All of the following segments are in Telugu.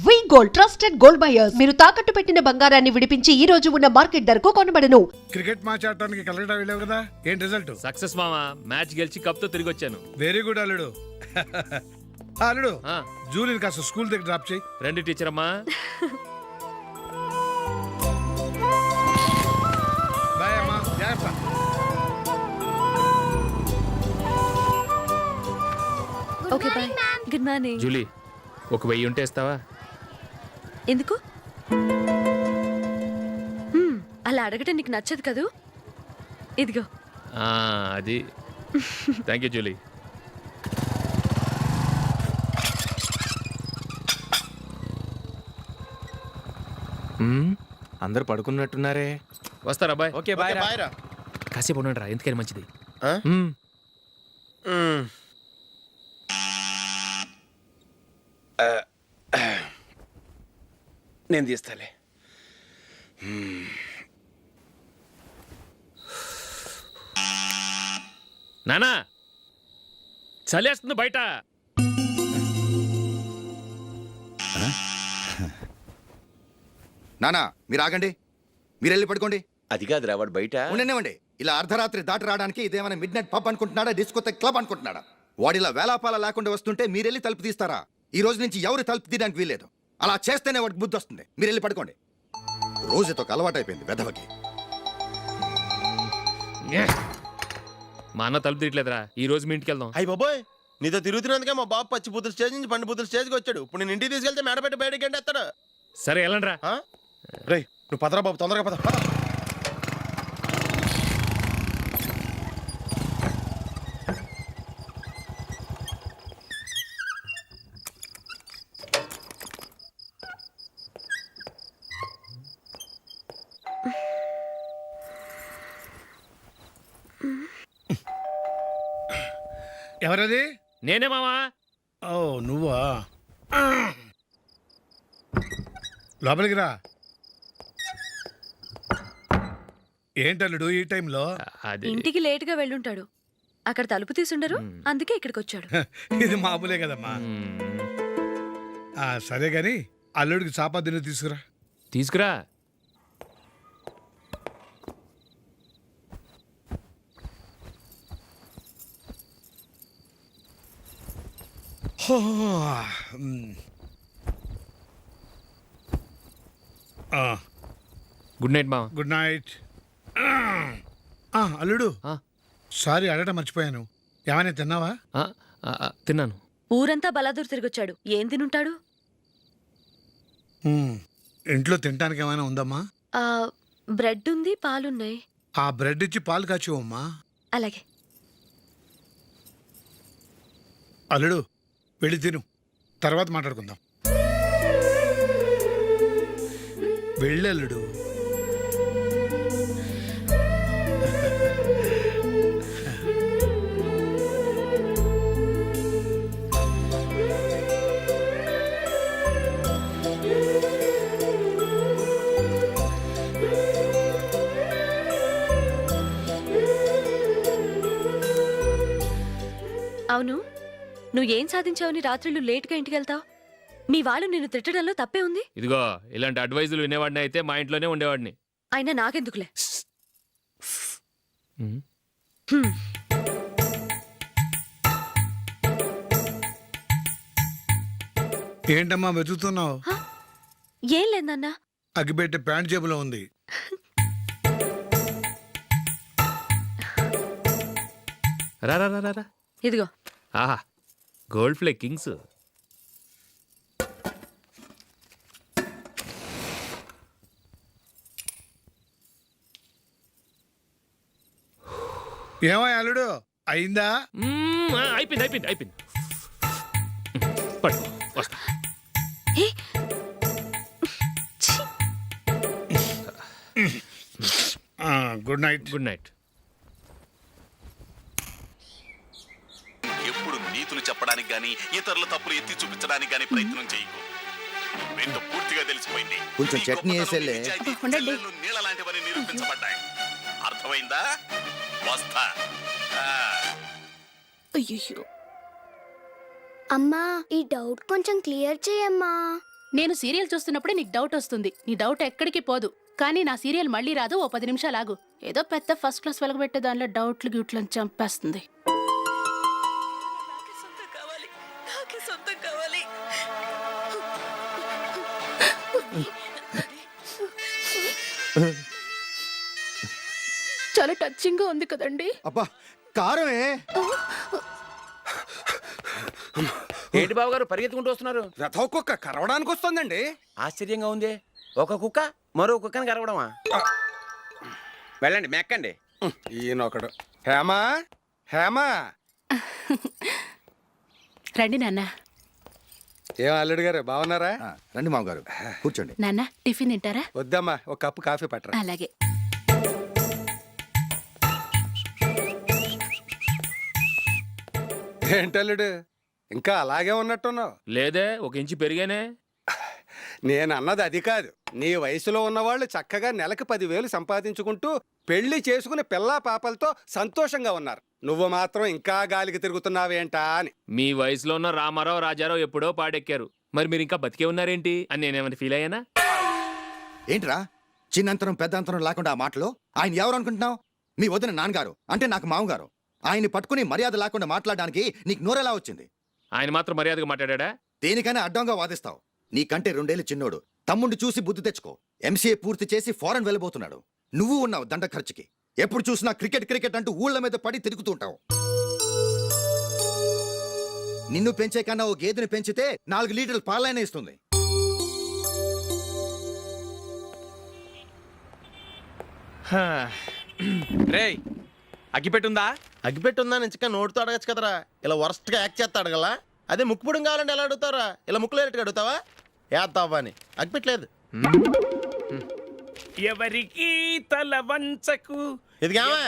వి గోల్డ్ ట్రస్టెడ్ గోల్డ్ బయర్స్ మీరు తాకట్టు పెట్టిన బంగారాన్ని విడిపించి ఈ రోజు ఉన్న మార్కెట్ ధరకు కొనబడను. క్రికెట్ మ్యాచ్ ఆడటానికి కలకటా వెళ్ళావు కదా, ఏంటి రిజల్ట్? సక్సెస్ మామా, మ్యాచ్ గెలిచి కప్ తో తిరిగి వచ్చాను. వెరీ గుడ్ అల్లుడు. అల్లుడు, జూలిని కాస్త స్కూల్ దగ్గర డ్రాప్ చేయి. రండి టీచర్ అమ్మా. బాయ్ అమ్మా, జాగ్రత్త. Okay bye. Good morning. Julie, ఒక 1000 ఉంటే ఇస్తావా? ఎందుకు? అలా అడగటం నీకు నచ్చదు కదూ. ఇదిగో. అది థ్యాంక్ యూ జూలీ. అందరు పడుకున్నట్టున్నారే. వస్తారా బాయ్? Okay bye. కాసేపు ఉండండి రా, ఎందుకని మంచిది. నేను తీస్తాలే. నానా, చలేస్తుంది బయట. నానా మీరు ఆగండి, మీరు వెళ్ళి పడుకోండి. అది కాదురా, వాడు బయట ఉండనివ్వండి. ఇలా అర్ధరాత్రి దాటి రావడానికి ఇదేమైనా mid night pub అనుకుంటున్నాడా, discotheque club అనుకుంటున్నాడా? వాడిలా వేలాపాల లేకుండా వస్తుంటే మీరెళ్ళి తలుపు తీస్తారా? ఈ రోజు నుంచి ఎవరు తలుపు తీయడానికి వీల్లేదు. అలా చేస్తేనే వాడికి బుద్ధి వస్తుంది. మీరు వెళ్ళి పడుకోండి. రోజుతో అలవాటు అయిపోయింది వెధవకి. మా అన్న తలుపు తీయట్లేదురా, ఈ రోజు మీ ఇంటికి వెళ్దాం. అయ్యి బాబోయ్, నీతో తిరుగుతున్నందుకే మా బాబు పచ్చి బుద్ధుల స్టేజ్ నుంచి పండు బుద్ధుల స్టేజ్కి వచ్చాడు. ఇప్పుడు నేను ఇంటికి తీసుకెళ్తే మేడపెట్టి బయటకి ఎండేస్తాడు. సరే వెళ్ళండి రా. రే నువ్వు పదరా బాబు, తొందరగా పద. ఎవరది? నేనే మామా. ఓ నువ్వా? లోపలికి రా. ఏంటల్లుడు ఈ టైంలో? అది ఇంటికి లేట్ గా వెళ్ళుంటాడు. అక్కడ తలుపు తీసుండరు, అందుకే ఇక్కడికి వచ్చాడు. ఇది మామూలే కదమ్మా. సరే గాని అల్లుడికి చాపాదిని తీసుకురా. తీసుకురా. గుడ్ నైట్ మామ. Good night. అల్లుడు, సారీ అడగటం మర్చిపోయాను. ఏమైనా తిన్నావా? తిన్నాను. ఊరంతా బలాదూర్ తిరిగొచ్చాడు, ఏం తినుంటాడు? ఇంట్లో తినడానికి ఏమైనా ఉందమ్మా? బ్రెడ్ ఉంది, పాలున్నాయి. ఆ బ్రెడ్ ఇచ్చి పాలు కాచివమ్మా. అలాగే. అల్లుడు వెళ్ళి తిను, తర్వాత మాట్లాడుకుందాం. వెళ్ళల్లుడు. అవును, నువ్వేం సాధించావని రాత్రులు లేట్గా ఇంటికి వెళ్తావు? మీ వాళ్ళు నిన్ను తిట్టడంలో తప్పే ఉంది. ఇదిగో, ఇలాంటి అడ్వైజులు వినేవాడిని అయితే మా ఇంట్లోనే ఉండేవాడిని. అయినా నాకెందుకులే. ఏంటమ్మా వెతుకుతున్నావు? ఏం లేదన్నా. అగ్గిపెట్టే ప్యాంట్ జేబులో ఉంది. రా రా రా రా. ఇదిగో. ఆహా, గోల్డ్ ఫ్లే కింగ్స్. ఏమో అల్లుడు, అయిందా? అయిపోయింది అయిపోయింది అయిపోయింది. పడు, వస్తా. Good night. Good night. ఎప్పుడు నీతులు చెప్పడానికి గాని, ఇతరుల తప్పులు ఎత్తి చూపించడానికి గాని ప్రయత్నం చేయకు. ఏంటో పూర్తిగా తెలిసిపోయింది. కొంచెం చట్నీ వేసేలే. నీళ్ళ లాంటివని నిరూపించబడ్డాయి. అర్థమైందా? వస్తా. అయ్యో అమ్మా, ఈ డౌట్ కొంచెం క్లియర్ చేయమ్మా. నేను సీరియల్ చూస్తున్నప్పుడే నీకు డౌట్ వస్తుంది. నీ డౌట్ ఎక్కడికి పోదు. కానీ నా సీరియల్ మళ్ళీ రాదు. ఓ 10 నిమిషాలు ఆగు. ఏదో పెద్ద ఫస్ట్ క్లాస్ వెలగబెట్టే దానిలో డౌట్లు గ్యూట్లను చంపేస్తుంది. చాలా టచింగ్ గా ఉంది కదండి. అబ్బా కారమే. ఏంటి బాబు గారు పరిగెత్తుకుంటూ వస్తున్నారు? రథ కుక్క కరవడానికి వస్తుందండి. ఆశ్చర్యంగా ఉంది. ఒక కుక్క మరో కుక్కని కరవడమా? వెళ్ళండి మెక్కండి. ఈయనొకడు. హేమా హేమా. రండి నాన్న. ఏం అల్లుడు గారు బాగున్నారా? రండి మామగారు కూర్చోండి. నాన్న టిఫిన్ తింటారా? వద్దమ్మా, ఒక కప్పు కాఫీ పట్టరా. అలాగే. ఏంటల్లుడు ఇంకా అలాగే ఉన్నట్టున్నావు? లేదే, ఒక ఇంచు పెరిగానే. నేను అన్నది అది కాదు. నీ వయసులో ఉన్నవాళ్ళు చక్కగా నెలకు 10,000 సంపాదించుకుంటూ పెళ్లి చేసుకుని పిల్లా పాపలతో సంతోషంగా ఉన్నారు. నువ్వు మాత్రం ఇంకా గాలికి తిరుగుతున్నావేంటా అని. మీ వయసులో ఉన్న రామారావు రాజారావు ఎప్పుడో పాడెక్కారు. మరి మీరు ఇంకా బతికే ఉన్నారేంటి అని నేనేమైనా ఫీల్ అయ్యానా? ఏంట్రా చిన్నంతరం పెద్దంతరం లేకుండా ఆ మాటలు? ఆయన ఎవరు అనుకుంటున్నావు? మీ వదిన నాన్నగారు, అంటే నాకు మామగారు. ఆయన్ని పట్టుకుని మర్యాద లేకుండా మాట్లాడడానికి నీకు నోరెలా వచ్చింది? ఆయన మాత్రం మర్యాదగా మాట్లాడా? దేనికైనా అడ్డంగా వాదిస్తావు. నీకంటే 2 ఏళ్ళు చిన్నోడు. తమ్ముండి చూసి బుద్ధి తెచ్చుకో. ఎంసీఏ పూర్తి చేసి ఫారెన్ వెళ్ళబోతున్నాడు. నువ్వు ఉన్నావు దండ ఖర్చుకి. ఎప్పుడు చూసినా క్రికెట్ క్రికెట్ అంటూ ఊళ్ళ మీద పడి తిరుగుతూ ఉంటావు. నిన్ను పెంచే కన్నా ఓ గేదెని పెంచితే 4 లీటర్ల పాలైనా ఇస్తుంది. రేయ్ అగ్గిపెట్టుందా? అగ్గిపెట్టుందా నుంచి నోటితో అడగచ్చు కదరా. ఇలా వరస్ట్ గా యాక్ట్ చేస్తా అడగలా? అదే ముక్కుపుడం కావాలంటే ఎలా అడుగుతారా? ఇలా ముక్కులేటట్టు అడుగుతావా? ఏత్తావా అని. అగ్గిపెట్టలేదు. ఎవరికి తల వంచకు. ఇదిగామా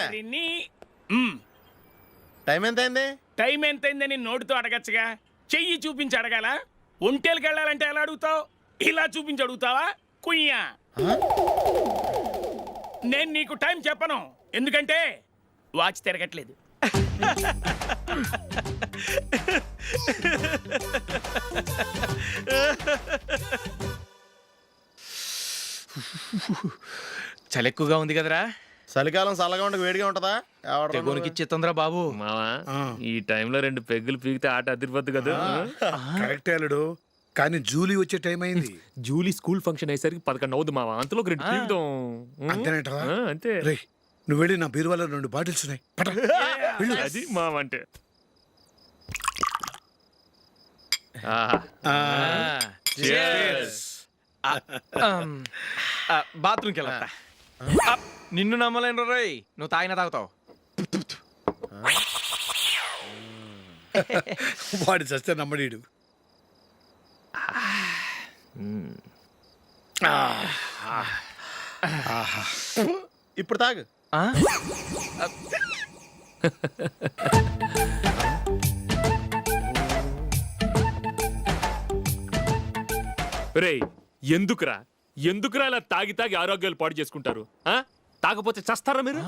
టైం ఎంత అయింది? టైం ఎంతైందని నోటితో అడగచ్చుగా. చెయ్యి చూపించి అడగాల? ఒంటేలకు వెళ్ళాలంటే ఎలా అడుగుతావు? ఇలా చూపించి అడుగుతావా? కుయ్యా. నేను నీకు టైం చెప్పను, ఎందుకంటే వాచ్ తిరగట్లేదు. చలి ఎక్కువగా ఉంది కదరా. చలికాలం చల్లగా ఉండక వేడిగా ఉంటదా? తెగోనికిచ్చేతుందిరా బాబు. మావా ఈ టైంలో 2 పెగ్గులు పీకితే ఆట అదిరిపోద్దు కదా. కరెక్టే అల్లుడు, కానీ జూలీ వచ్చే టైం అయింది. జూలీ స్కూల్ ఫంక్షన్ అయ్యేసరికి 11 అవుద్ది మావా. అంతలో 2 పీకుదాం. అంతేనేటరా? అంతే. రేయ్ నువ్వు వెళ్ళి నా బీరువాలో 2 బాటిల్స్ ఉన్నాయి. పట. అది మావ అంటే. బాత్రూమ్కి వెళ్ళా. నిన్ను నమ్మలేను రోయ్, నువ్వు తాగినా తాగుతావు. వాడి చస్తే నమ్మడీడు. ఇప్పుడు తాగు. రేయ్ ఎందుకురా ఇలా తాగి తాగి ఆరోగ్యాలు పాడు చేసుకుంటారు? తాగపోతే చస్తారా మీరు?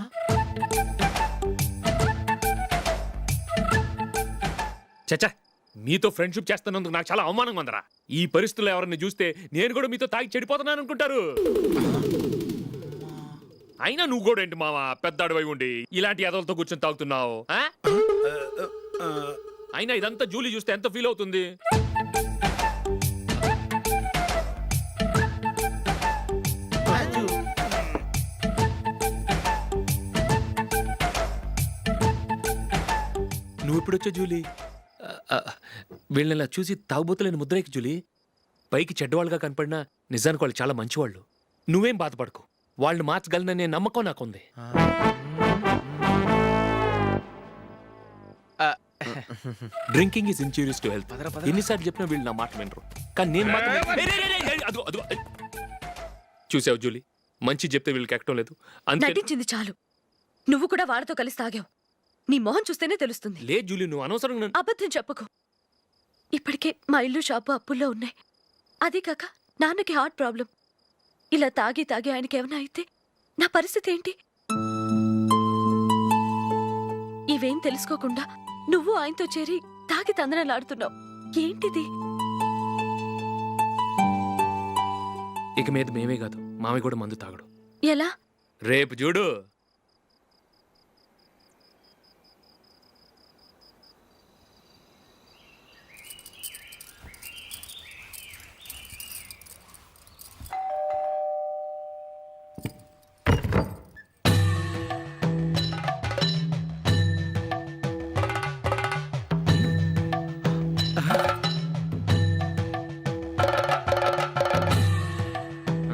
చచ్చా, మీతో ఫ్రెండ్షిప్ చేస్తున్నందుకు నాకు చాలా అవమానంగా ఉందరా. ఈ పరిస్థితుల్లో ఎవరిని చూస్తే నేను కూడా మీతో తాగి చెడిపోతున్నాను అనుకుంటారు. అయినా నువ్వు కూడా ఏంటి మావా, పెద్ద అడవై ఉండి ఇలాంటి ఎదలతో కూర్చొని తాగుతున్నావు? అయినా ఇదంతా జూలీ చూస్తే ఎంత ఫీల్ అవుతుంది? నువ్వు ఎప్పుడొచ్చా జూలీ? వీళ్ళని ఇలా చూసి తాగుబోతులేని ముద్రేకి జూలీ. పైకి చెడ్డవాళ్ళుగా కనపడినా నిజానికి వాళ్ళు చాలా మంచివాళ్ళు. నువ్వేం బాధపడకు, వాళ్ళని మార్చగలననే నమ్మకం నాకుంది. Drinking is injurious to health. ఎన్నిసార్లు చెప్పినా వీళ్ళు నా మాట వినరు. కానీ నేను మాత్రం చూసావు జూలీ, మంచి చెప్తే వీళ్ళకి ఎక్కడం లేదు. నటించింది చాలు. నువ్వు కూడా వాళ్ళతో కలిసి తాగావు. నీ మొహం చూస్తేనే తెలుస్తుంది. లే జూలీ, నువ్వు అనవసరంగా అబద్ధం చెప్పకు. ఇప్పటికే మా ఇల్లు షాపు అప్పుల్లో ఉన్నాయి. అదే కాక నాన్నకి హార్ట్ ప్రాబ్లం. ఇలా తాగి తాగి ఆయనకి ఏమైనా అయితే నా పరిస్థితి ఏంటి? ఇవేం తెలుసుకోకుండా నువ్వు ఆయనతో చేరి తాగి తందనాలాడుతున్నావు. ఏంటిది? ఇక మీద మేమే కాదు మామయ్య కూడా మందు తాగడు. ఎలా? రేపు చూడు.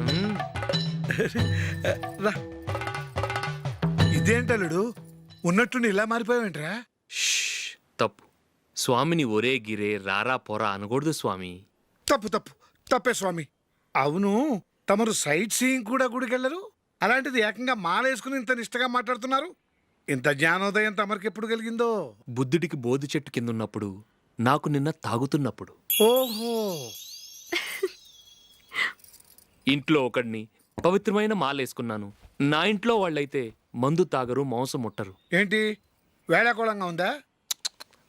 మ్మ్. రా. ఇదేంటలుడు ఉన్నట్టుండి ఇలా మారిపోయావేంట్రా? షష్, తప్పు. స్వామిని ఒరే గిరే రారా పోరా అనకూడదు స్వామి. తప్పు తప్పు తప్పే స్వామి. అవును, తమరు సైట్ సీయింగ్ కూడా గుడికెళ్ళరు, అలాంటిది ఏకంగా మాలేసుకుని ఇంత నిష్టగా మాట్లాడుతున్నారు. ఇంత జ్ఞానోదయం తమరికి ఎప్పుడు కలిగిందో? బుద్ధుడికి బోధి చెట్టు కింద ఉన్నప్పుడు, నాకు నిన్న తాగుతున్నప్పుడు. ఓహో, ఇంట్లో ఒకడిని పవిత్రమైన మాలేసుకున్నాను. నా ఇంట్లో వాళ్ళైతే మందు తాగరు, మాంసం ముట్టరు. ఏంటి వేళాకోళంగా ఉందా?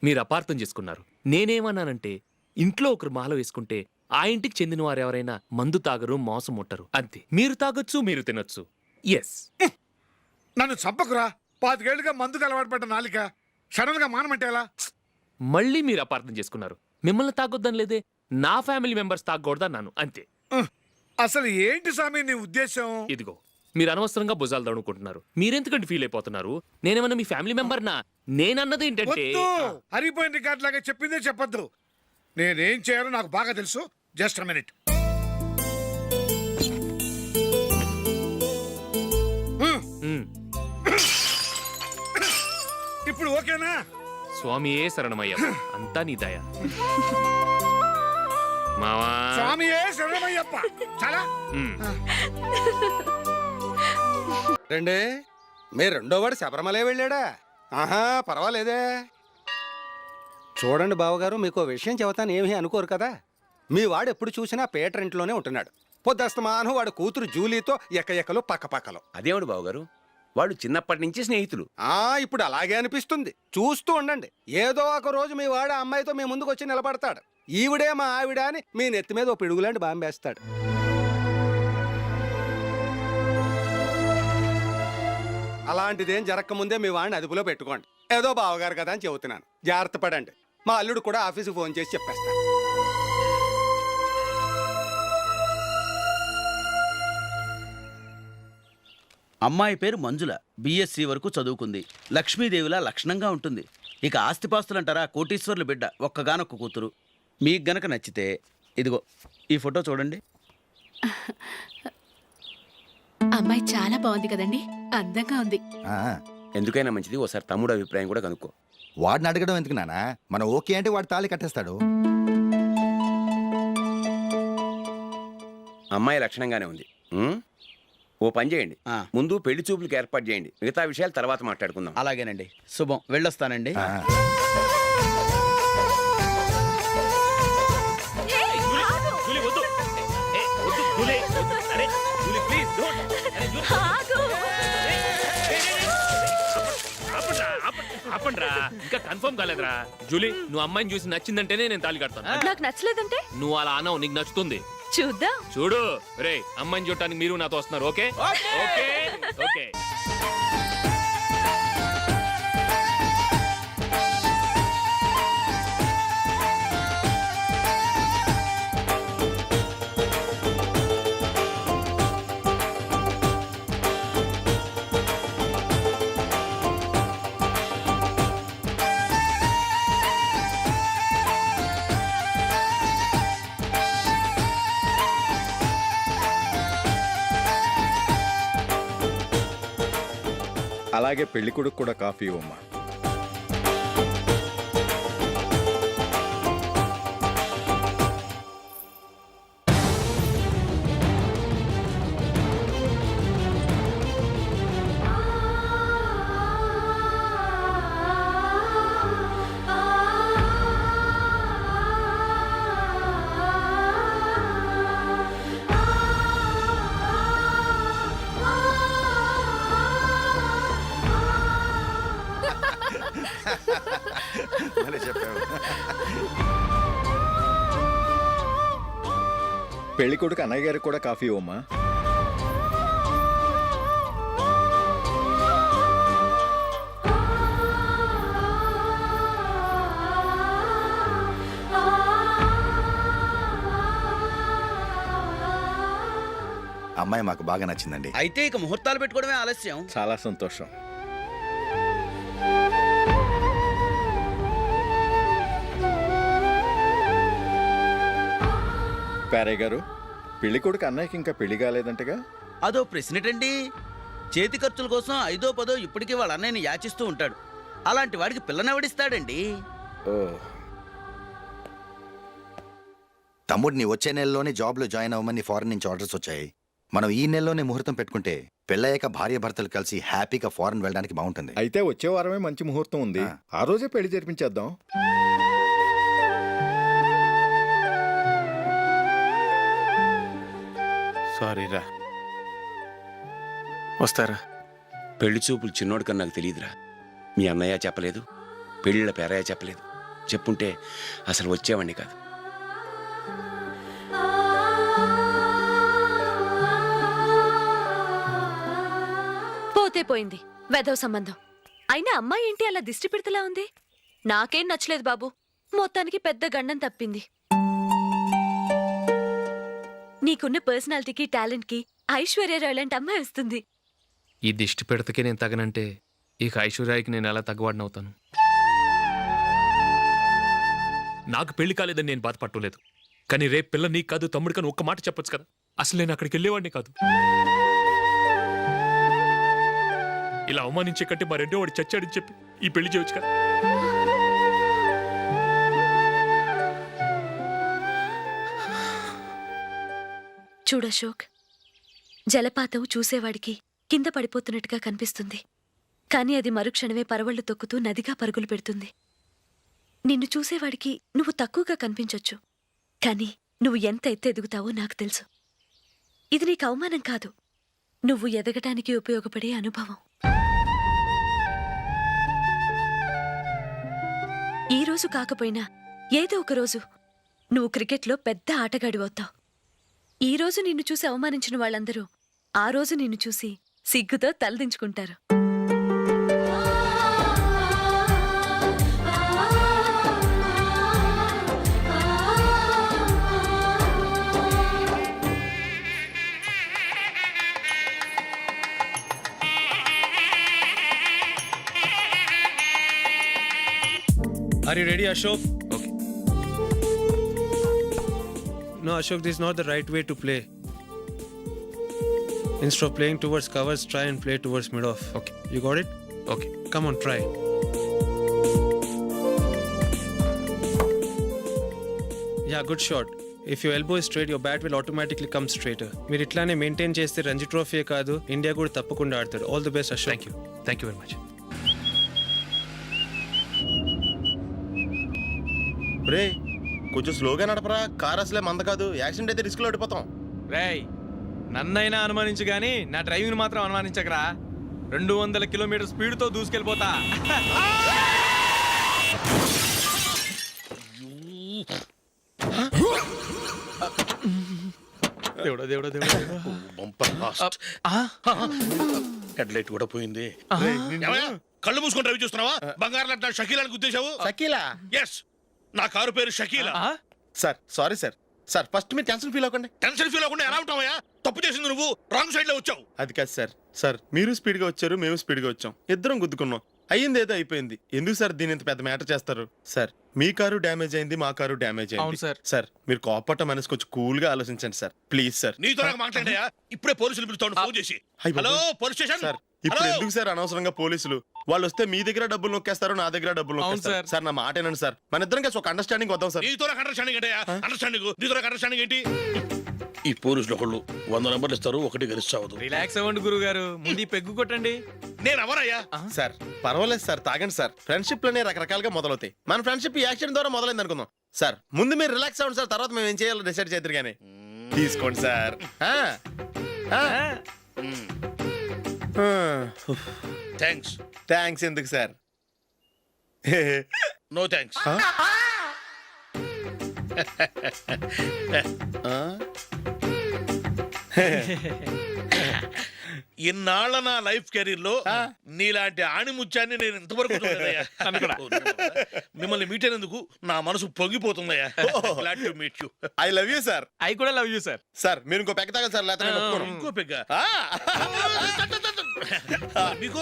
మీరు అపార్థం చేసుకున్నారు. నేనేమన్నానంటే ఇంట్లో ఒకరు మాల వేసుకుంటే ఆ ఇంటికి చెందిన వారు ఎవరైనా మందు తాగరు, మాంసం ముట్టరు అంతే. మీరు తాగొచ్చు, మీరు తినొచ్చు. ఎస్. నన్ను చంపకురా. 5 ఏళ్లుగా మందుకు అలవాటు పడ్డ నాలిక సడన్ గా మానమంటే ఎలా? మళ్ళీ మీరు అపార్థం చేసుకున్నారు. మిమ్మల్ని తాగొద్దని లేదే, నా ఫ్యామిలీ మెంబర్స్ తాగకూడదన్నాను అంతే. అసలు ఏంటి స్వామి నీ ఉద్దేశం? ఇదిగో మీరు అనవసరంగా భుజాలు దడుకుంటున్నారు. మీరెందుకంటే ఫీల్ అయిపోతున్నారు? నేనేమన్నా మీ ఫ్యామిలీ మెంబర్నా? నేనన్నది ఏంటంటే వద్దు, హరిపోయిన రికార్డ్ లాగా చెప్పిందే చెప్పొద్దు. నేనేం చేయాలో నాకు బాగా తెలుసు. Just minute. మ్, ఇప్పుడు ఓకేనా? స్వామియే శరణమయ్య, అంతా నీ దయ. మావా స్వామియే శరణమయ్యప్ప. చాలా మ్, రండి. మీ రెండోవాడు శబరిమలే వెళ్ళాడా? ఆహా, పర్వాలేదే. చూడండి బావగారు, మీకు విషయం చెబుతాను, ఏమీ అనుకోరు కదా. మీ వాడు ఎప్పుడు చూసినా పీటర్ ఇంట్లోనే ఉంటున్నాడు. పొద్దస్తమానం వాడు కూతురు జూలీతో ఎక్కలు పక్కపక్కలో. అదేమిటి బావగారు, వాళ్ళు చిన్నప్పటి నుంచి స్నేహితులు. ఇప్పుడు అలాగే అనిపిస్తుంది. చూస్తూ ఉండండి, ఏదో ఒక రోజు మీ వాడు ఆ అమ్మాయితో మీ ముందుకు వచ్చి నిలబడతాడు. ఈవిడే మా ఆవిడ అని మీ నెత్తి మీద ఓ పిడుగులాంటి బాంబేస్తాడు. అలాంటిదేం జరగకముందే మీ వాడిని అదుపులో పెట్టుకోండి. ఏదో బావగారు కదా అని చెబుతున్నాను, జాగ్రత్త పడండి. మా అల్లుడు కూడా ఆఫీస్కి ఫోన్ చేసి చెప్పేస్తాను. అమ్మాయి పేరు మంజుల, బిఎస్సి వరకు చదువుకుంది. లక్ష్మీదేవిలా లక్షణంగా ఉంటుంది. ఇక ఆస్తిపాస్తులంటారా, కోటీశ్వర్లు బిడ్డ, ఒక్కగానొక్క కూతురు. మీకు గనక నచ్చితే ఇదిగో ఈ ఫోటో చూడండి. అమ్మాయి చాలా బాగుంది కదండి, అందంగా ఉంది. ఎందుకైనా మంచిది ఓసారి తమ్ముడు అభిప్రాయం కూడా కనుక్కో. వాడిని అడగడం ఎందుకు నానా? మనం ఓకే అంటే వాడు తాళి కట్టేస్తాడు. అమ్మాయి లక్షణంగానే ఉంది. ఓ పని చేయండి, ముందు పెళ్లి చూపులకు ఏర్పాటు చేయండి. మిగతా విషయాలు తర్వాత మాట్లాడుకుందాం. అలాగేనండి. శుభం, వెళ్ళొస్తానండి. జూలీ, వద్దు. వద్దు, జూలీ. అరే, జూలీ, ప్లీజ్, don't. అరే, జూలీ. ఆపండ్రా, ఇంకా కన్ఫర్మ్ కాలేదురా. జూలీ, నువ్వు అమ్మాయిని చూసి నచ్చిందంటేనే నేను తాళి కడతాను. నాకు నచ్చలేదంటే నువ్వు అలా అనవు, నీకు నచ్చుతుంది. చూద్దాం. చూడు రే, అమ్మాయిని చూడటానికి మీరు నాతో వస్తున్నారు. Okay okay okay. అలాగే పెళ్లి కొడుకు కూడా కాఫీ ఇవ్వమ్మా. చెప్పావు. పెళ్లి కొడుకు అన్నయ్య గారికి కూడా కాఫీ ఇవ్వమ్మా. అమ్మాయి మాకు బాగా నచ్చిందండి. అయితే ఇక ముహూర్తాలు పెట్టుకోవడమే ఆలస్యం. చాలా సంతోషం. పేరయ్య గారు, పెళ్లి కొడుకు అన్నయ్యకి ఇంకా పెళ్లి కాలేదంటగా? అదో ప్రశ్నటండి. చేతి ఖర్చుల కోసం 5ో 10ో ఇప్పటికీ వాళ్ళ అన్నయ్యని యాచిస్తూ ఉంటాడు. అలాంటి వాడికి పిల్లనెవడిస్తాడండి? ఓ, తమ్ముడిని వచ్చే నెలలోనే జాబ్లో జాయిన్ అవ్వమని ఫారెన్ నుంచి ఆర్డర్స్ వచ్చాయి. మనం ఈ నెలలోనే ముహూర్తం పెట్టుకుంటే పెళ్ళయ్యాక భార్య భర్తలు కలిసి హ్యాపీగా ఫారెన్ వెళ్ళడానికి బాగుంటుంది. అయితే వచ్చే వారమే మంచి ముహూర్తం ఉంది. ఆ రోజే పెళ్లి జరిపించేద్దాం. సారీరా. వస్తారా? పెళ్లి చూపులు చిన్నోడు కన్నా నాకు తెలియదురా. మీ అన్నయ్య చెప్పలేదు, పెళ్ళిళ్ళ పేరయ్య చెప్పలేదు. చెప్పుంటే అసలు వచ్చేవాడిని కాదు. పోతే పోయింది వెధవ సంబంధం. అయినా అమ్మాయి ఏంటి అలా దిష్టి పెడతలా ఉంది? నాకేం నచ్చలేదు బాబు. మొత్తానికి పెద్ద గండం తప్పింది. నీకున్న పర్సనాలిటీకి టాలెంట్కి ఐశ్వర్యరాయ్ లాంటి అమ్మాయి వస్తుంది. ఈ దిష్టి పెడతకే నేను తగనంటే ఇక ఐశ్వర్యాయికి నేను ఎలా తగ్గవాడినవుతాను? నాకు పెళ్లి కాలేదని నేను బాధపట్టలేదు. కానీ రేపు పిల్ల నీకు కాదు తమ్ముడు కానీ ఒక్క మాట చెప్పొచ్చు కదా. అసలు నేను అక్కడికి వెళ్ళేవాడిని కాదు. ఇలా అవమానించే కంటే మా రెండో వాడు చచ్చాడని చెప్పి ఈ పెళ్లి చేయొచ్చు కదా. చూడశోక్, జలపాతం చూసేవాడికి కింద పడిపోతున్నట్టుగా కనిపిస్తుంది. కానీ అది మరుక్షణమే పరవళ్లు తొక్కుతూ నదిగా పరుగులు పెడుతుంది. నిన్ను చూసేవాడికి నువ్వు తక్కువగా కనిపించొచ్చు, కానీ నువ్వు ఎంత ఎత్తు ఎదుగుతావో నాకు తెలుసు. ఇది నీకు అవమానం కాదు, నువ్వు ఎదగటానికి ఉపయోగపడే అనుభవం. ఈ రోజు కాకపోయినా ఏదో ఒక రోజు నువ్వు క్రికెట్లో పెద్ద ఆటగాడివవుతావు. ఈ రోజు నిన్ను చూసి అవమానించిన వాళ్ళందరూ ఆ రోజు నిన్ను చూసి సిగ్గుతో తలదించుకుంటారు. Are you ready, Ashok? Okay. No, Ashok, this is not the right way to play. Instead of playing towards covers, try and play towards mid-off. Okay. You got it? Okay. Come on, try. Yeah, good shot. If your elbow is straight, your bat will automatically come straighter. మీరు ఇట్లానే మెయింటైన్ చేస్తే రంజీ ట్రోఫీ కాదు ఇండియా కూడా తప్పకుండా ఆడతాడు. All the best Ashok. Thank you. Thank you very much. రే కొంచెం స్లోగా నడపరా. కార్ అసలే మంద కాదు. యాక్సిడెంట్ అయితే రిస్క్ లో ఓడిపోతాం. రేయ్, నన్నైనా అనుమానించు గానీ నా డ్రైవింగ్ మాత్రం అనుమానించకరా. 200 కిలోమీటర్ స్పీడ్తో దూసుకెళ్ళిపోతా. దేవుడా దేవుడా దేవుడా. హెడ్ లైట్ కూడా పోయింది. కళ్ళు మూసుకొని డ్రైవ్ చూస్తున్నావా? బంగారం లాంటి షకీలాని గుద్దేశావు. షకీలా? ఎస్, నా కారు పేరు Shakeela. Sir sorry sir. Sir first మీరు టెన్షన్ ఫీల్ అవ్వకండి. టెన్షన్ ఫీల్ అవ్వకుండా ఎలా ఉంటావయ్యా? తప్పు చేసింది నువ్వు, రాంగ్ సైడ్ లో వచ్చావు. అది కాదు సార్. సార్ మీరు స్పీడ్ గా వచ్చారు, మేము స్పీడ్ గా వచ్చాం. ఇద్దరం గుద్దుకున్నాం. అయ్యింది ఏదో అయిపోయింది. ఎందుకు సార్ దీని ఇంత పెద్ద మ్యాటర్ చేస్తారు? సార్ మీ కారు డ్యామేజ్ అయింది, మా కారు డ్యామేజ్ అయింది. సార్ మీరు కోపట్ట మనసు కొంచెం కూల్ గా ఆలోచించండి సార్, ప్లీజ్ సార్. నీతో నాకు మాట్లాడాయా? ఇప్పుడే పోలీసులు పిలుస్తాను, ఫోన్ చేసి. Hello police station. సార్ ఇప్పుడు ఎందుకు సార్ అనవసరంగా పోలీసులు? వాళ్ళు వస్తే మీ దగ్గర డబ్బులు నొక్కేస్తారు, నా దగ్గర డబ్బులు నొక్కేస్తారు. సార్ నా మాట ఏనండి సార్. మన ఇద్దరం కలిసి ఒక అండర్స్టాండింగ్ వద్దాం సార్. నీతో నాకు అండర్స్టాండింగ్ ఏంటయ్యా? అండర్స్టాండింగ్ నీతో నాకు అండర్స్టాండింగ్ ఏంటి? ఈ పోలీసులు ఒకళ్ళు 100 నెంబర్లు ఇస్తారు, ఒకటి గెలిచావదు. రిలాక్స్ అవ్వండి గురువు గారు, ముందు ఈ పెగ్గు కొట్టండి. నేను ఎవరయ్యా? సార్ పర్వాలేదు సార్, తాగండి సార్. ఫ్రెండ్షిప్ లోనే రకరకాలుగా మొదలవుతాయి. మన ఫ్రెండ్షిప్ ఈ యాక్సిడెంట్ ద్వారా మొదలైంది అనుకుందాం. సార్ ముందు మీరు రిలాక్స్ అవ్వండి సార్, తర్వాత మేము ఏం చేయాలో డిసైడ్ చేద్దరు కానీ. తీసుకోండి సార్. థ్యాంక్స్. థ్యాంక్స్ ఎందుకు సార్? No thanks. ఇన్నాళ్ళ నా లైఫ్ కెరీర్ లో నీలాంటి ఆణిముత్యాన్ని నేను ఇంతవరకు చూడలేదయ్యా. మిమ్మల్ని మీట్ అయినందుకు నా మనసు పొంగిపోతుందయ్యా. Glad to meet you. I love you sir. I కూడా లవ్ యూ సార్. సార్ మీరు ఇంకో పెక్క తాగండి సార్, లేకపోతే నేను ఒప్పుకోను. ఇంకో పెగ్గ మీకు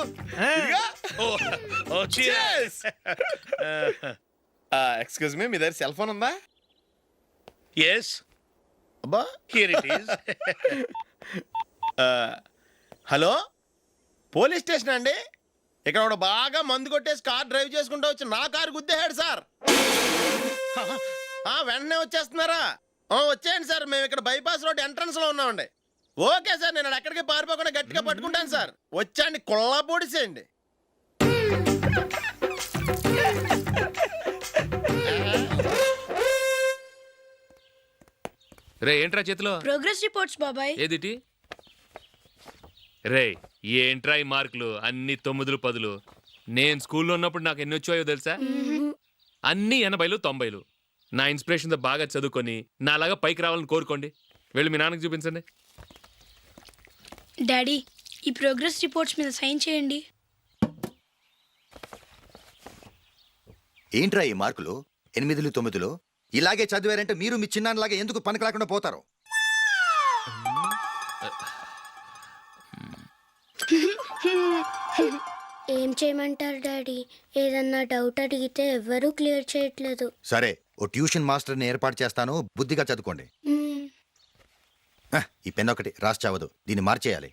ఎక్స్క్యూజ్ మీ, మీ దగ్గర సెల్ ఫోన్ ఉందా? ఎస్, అబ్బా, here it is. Hello, police station అండి. ఇక్కడ ఒకడు బాగా మందు కొట్టేసి కార్ డ్రైవ్ చేసుకుంటూ వచ్చి నా కారు గుద్దేశాడు సార్. వెంటనే వచ్చేస్తున్నారా? వచ్చేయండి సార్, మేము ఇక్కడ బైపాస్ రోడ్ ఎంట్రన్స్ లో ఉన్నామండి. ఓకే సార్, నేను ఎక్కడికి పారిపోకుండా గట్టిగా పట్టుకుంటాను సార్. వచ్చాండి, కుళ్ళ పొడిసేయండి. రే ఏంట్రా చేతిలో? ప్రోగ్రెస్ రిపోర్ట్స్ బాబాయ్. ఏదిటి? రే ఏంట్రా ఈ మార్కులు అన్ని 9, 10? నేను స్కూల్లో ఉన్నప్పుడు నాకు ఎన్ని వచ్చాయో తెలుసా? అన్ని 80, 90. నా ఇన్స్పిరేషన్తో బాగా చదువుకొని నాలాగా పైకి రావాలని కోరుకోండి. వెళ్ళి మీ నాన్నకి చూపించండి. డాడీ, ఈ ప్రోగ్రెస్ రిపోర్ట్స్ మీద సైన్ చేయండి. ఏంట్రా ఈ మార్కులు 8, 9? ఇలాగే చదివారంటే మీరు మీ చిన్నాన్నలాగా ఎందుకు పనికిలాకుండా పోతారు? ఏం చేయమంటారు డాడీ? ఏదన్నా డౌట్ అడిగితే ఎవ్వరూ క్లియర్ చేయట్లేదు. సరే, ఓ ట్యూషన్ మాస్టర్ని ఏర్పాటు చేస్తాను, బుద్ధిగా చదువుకోండి. ఈ పెన్ ఒకటి రాసి చావదు, దీన్ని మార్చేయాలి.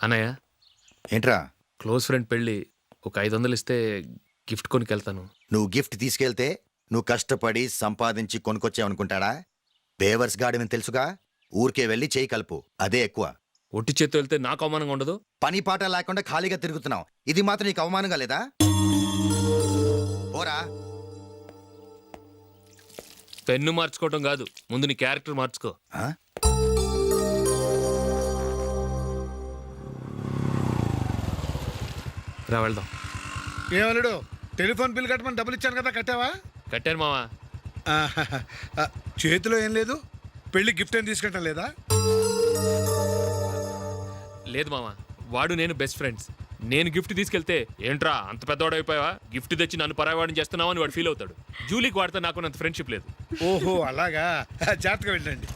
అన్నయ్య, ఏంట్రా? క్లోజ్ ఫ్రెండ్ పెళ్ళి, ఒక 500 ఇస్తే గిఫ్ట్ కొనికెళ్తాను. నువ్వు గిఫ్ట్ తీసుకెళ్తే నువ్వు కష్టపడి సంపాదించి కొనుక్కొచ్చావనుకుంటాడా? బేవర్స్ గాడిని తెలుసుగా, ఊరికే వెళ్ళి చేయి కలుపు, అదే ఎక్కువ. ఒట్టి చేత్తో వెళ్తే నాకు అవమానంగా ఉండదు? పని పాట లేకుండా ఖాళీగా తిరుగుతున్నావు, ఇది మాత్రం నీకు అవమానంగా లేదా? పోరా. పెన్ను మార్చుకోవటం కాదు, ముందు నీ క్యారెక్టర్ మార్చుకో. రా వెళ్దాం. ఏమలుడు, టెలిఫోన్ బిల్ కట్టమని డబ్బులు ఇచ్చాను కదా, కట్టావా? కట్టాను మావా. చేతిలో ఏం లేదు, పెళ్లి గిఫ్ట్ ఏం తీసుకుంటాం లేదా? లేదు మావా, వాడు నేను బెస్ట్ ఫ్రెండ్స్. నేను గిఫ్ట్ తీసుకెళ్తే ఏంట్రా అంత పెద్దవాడు అయిపోయావా, గిఫ్ట్ తెచ్చి నన్ను పరాయవాడిని చేస్తున్నావు అని వాడు ఫీల్ అవుతాడు. జూలీకి వాడితే నాకు అంత ఫ్రెండ్షిప్ లేదు. ఓహో అలాగా, జాగ్రత్తగా వెళ్ళండి.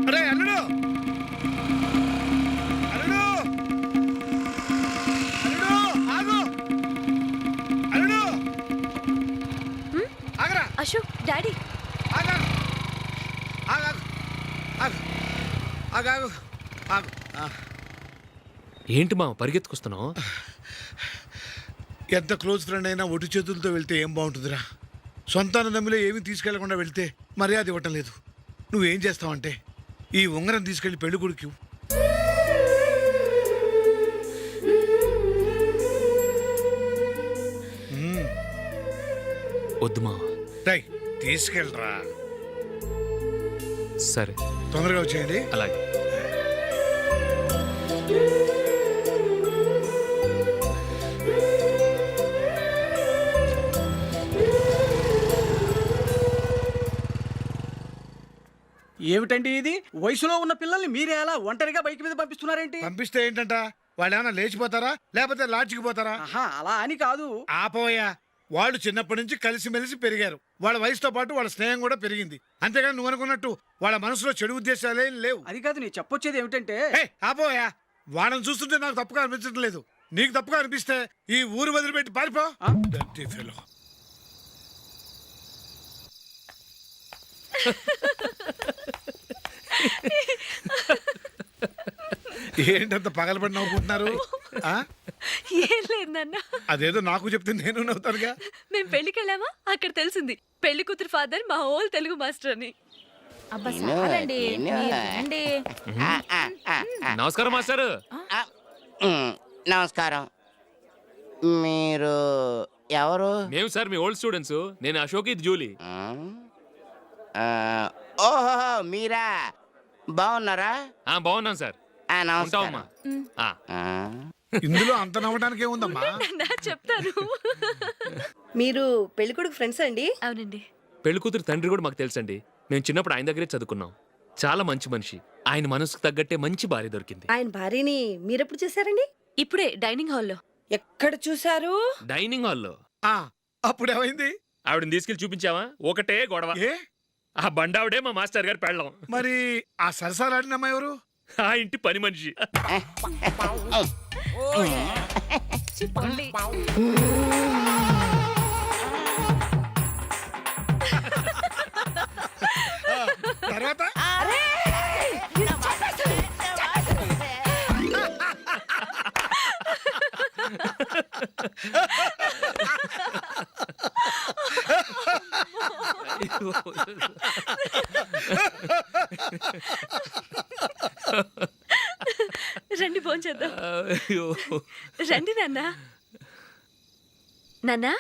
అరే అల్లుడు, అల్లుడు, అల్లుడు, ఆగు, అల్లుడు, ఆగరా. అశోక్, డాడీ. ఆగు, ఆగు, ఆగు, ఆగు, ఆగు, ఆగు. ఏంటి మావ పరిగెత్తుకొస్తున్నావు? ఎంత క్లోజ్ ఫ్రెండ్ అయినా ఒటి చేతులతో వెళ్తే ఏం బాగుంటుందిరా? సొంతాన నమ్మిలో ఏమీ తీసుకెళ్లకుండా వెళ్తే మర్యాద ఇవ్వటం లేదు. నువ్వేం చేస్తావంటే ఈ ఉంగరం తీసుకెళ్లి పెళ్లి కొడుకు వద్దు మావ. తీసుకెళ్ళరా. సరే, తొందరగా వచ్చేయండి. అలాగే. ఏమిటండి ఇది? వయసులో ఉన్న పిల్లల్ని మీరే అలా ఒంటరిగా బైక్ మీద పంపిస్తున్నారేంటి? పంపిస్తే ఏంటంట, వాళ్ళు ఏమైనా లేచిపోతారా లేకపోతే లాడ్జికి పోతారా? అలా అని కాదు. ఆపోయా, వాళ్ళు చిన్నప్పటి నుంచి కలిసిమెలిసి పెరిగారు. వాళ్ళ వయసుతో పాటు వాళ్ళ స్నేహం కూడా పెరిగింది. అంతేగాని నువ్వు అనుకున్నట్టు వాళ్ళ మనసులో చెడు ఉద్దేశాలేం లేవు. అది కాదు, నేను చెప్పొచ్చేది ఏమిటంటే, ఆపోయా, వాళ్ళని చూస్తుంటే నాకు తప్పుగా అనిపించడం లేదు. నీకు తప్పుగా అనిపిస్తే ఈ ఊరు వదిలిపెట్టి పారిపో. Dirty fellow. ఏంటంత పగలబడి నవ్వుకుంటున్నారు? ఏం లేదు నాన్న. అదేదో నాకు చెప్తే నేను నవ్వుతానుగా. మేము పెళ్లికి వెళ్ళామా, అక్కడ తెలిసింది పెళ్లి కూతురు ఫాదర్ మా హోల్ తెలుగు మాస్టర్ అని. నమస్కారం మాస్టర్. నమస్కారం. మీరు ఎవరు? మేము సార్ మీ ఓల్డ్ స్టూడెంట్స్. నేను అశోక్, ఇది జూలీ. ఓహో మీరా, బాగున్నారా? బాగున్నాను సార్. నమస్కారం. ఉంటావమ్మా ఆ, ఇందులో అంత నవ్వడానికి ఏముందమ్మా? నాన్నా చెప్తాను. మీరు పెళ్ళికొడుకు ఫ్రెండ్స్ అండి? అవునండి. పెళ్లి కూతురు తండ్రి కూడా మాకు తెలుసండి. మేము చిన్నప్పుడు ఆయన దగ్గరే చదువుకున్నాం. చాలా మంచి మనిషి. ఆయన మనసుకు తగ్గట్టే మంచి భార్య దొరికింది. ఆయన భార్యని మీరెప్పుడు చూసారండి? ఇప్పుడే డైనింగ్ హాల్లో. ఎక్కడ చూసారు? డైనింగ్ హాల్లో ఆ, అప్పుడేమైంది? ఆవిడని తీసుకెళ్లి చూపించావా? ఒకటే గొడవ. ఏ ఆ బండావిడే మా మాస్టర్ గారు పెళ్ళం. మరి ఆ సరసాలాడిన అమ్మాయి ఎవరు? ఆ ఇంటి పని మనిషి. తర్వాత రండి భోంచేద్దాం. అయ్యో. రండి నాన్న. నాన్నా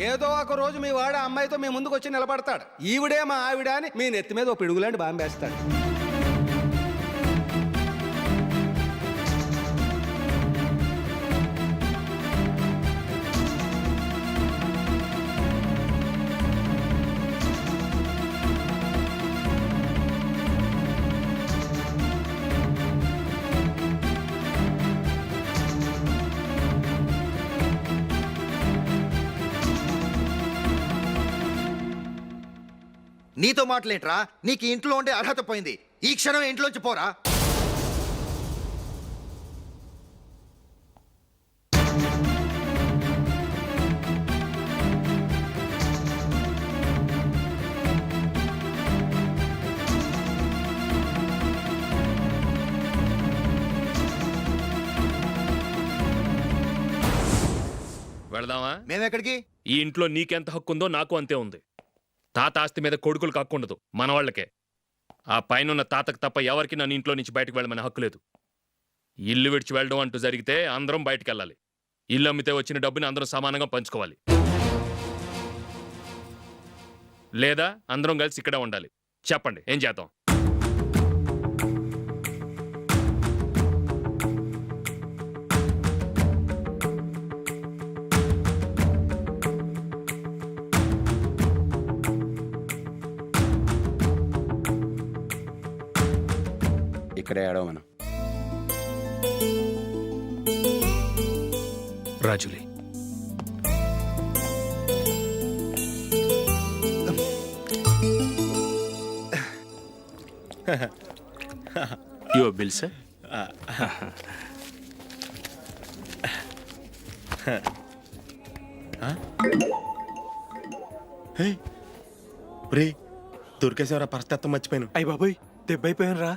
ఏదో ఒక రోజు మీ వాడు అమ్మాయితో మీ ముందుకు వచ్చి నిలబడతాడు. ఈవిడే మా ఆవిడ అని మీ నెత్తి మీద ఓ పిడుగులాంటి బాంబేస్తాడు. నీతో మాటలేంట్రా? నీకు ఈ ఇంట్లో ఉండే అర్హత పోయింది. ఈ క్షణం ఇంట్లోంచి పోరా. వెళదామా? మేమెక్కడికి? ఈ ఇంట్లో నీకెంత హక్కు ఉందో నాకు అంతే ఉంది. తాత ఆస్తి మీద కొడుకులు కాకుండదు, మన వాళ్ళకే. ఆ పైన తాతకు తప్ప ఎవరికి నన్ను ఇంట్లో నుంచి బయటకు వెళ్ళమని హక్కు లేదు. ఇల్లు విడిచి వెళ్ళడం అంటూ జరిగితే అందరం బయటకు వెళ్ళాలి. ఇల్లు అమ్మితే వచ్చిన డబ్బుని అందరం సమానంగా పంచుకోవాలి. లేదా అందరం కలిసి ఇక్కడే ఉండాలి. చెప్పండి, ఏం చేద్దాం? ఇక్కడే ఏడవమను. రాజులీ, యువర్ బిల్ సార్. రే దొరికేసేవరా పరిస్థితి మర్చిపోయాను. అయ్యి బాబాయ్ దెబ్బ అయిపోయాను రా.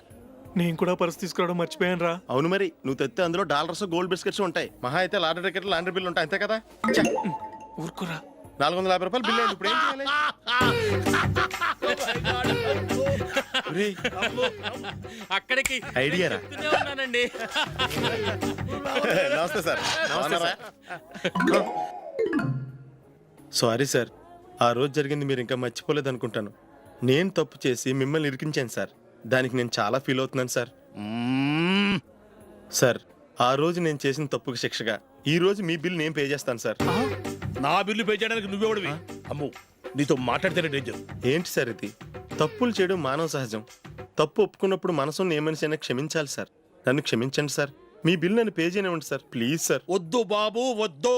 నేను కూడా పర్స్ తీసుకురావడం మర్చిపోయాను రా. అవును మరి నువ్వు తెస్తే అందులో డాలర్స్ గోల్డ్ బిస్కెట్స్ ఉంటాయి. మహా అయితే లాటరీ టికెట్ లాండ్రీ బిల్లు ఉంటాయి, అంతే కదా. ఛ! ఊరుకురా. 450 రూపాయలు బిల్లు అయింది. ఇప్పుడు ఏం చేయాలి? రేయ్, అక్కడికి ఐడియా రా. ఉన్నానండి. నమస్తే సార్. సారీ సార్, ఆ రోజు జరిగింది మీరు ఇంకా మర్చిపోలేదు అనుకుంటాను. నేను తప్పు చేసి మిమ్మల్ని ఇరికించాను సార్. దానికి నేను చాలా ఫీల్ అవుతున్నాను సార్. సార్, ఆ రోజు నేను చేసిన తప్పుకి శిక్షగా ఈ రోజు మీ బిల్ నేను పే చేస్తాను సార్. నా బిల్లు పే చేయడానికి నువ్వెవడివి? అమ్ము, నీతో మాట్లాడితేనే డేంజర్. ఏంటి సార్ ఇది? తప్పులు చేయడం మానవ సహజం. తప్పు ఒప్పుకున్నప్పుడు మనసుని ఏ మనిషి అయినా క్షమించాలి సార్. నన్ను క్షమించండి సార్. మీ బిల్ నన్ను పే చేయనివ్వండి సార్, ప్లీజ్ సార్. వద్దు బాబు వద్దు.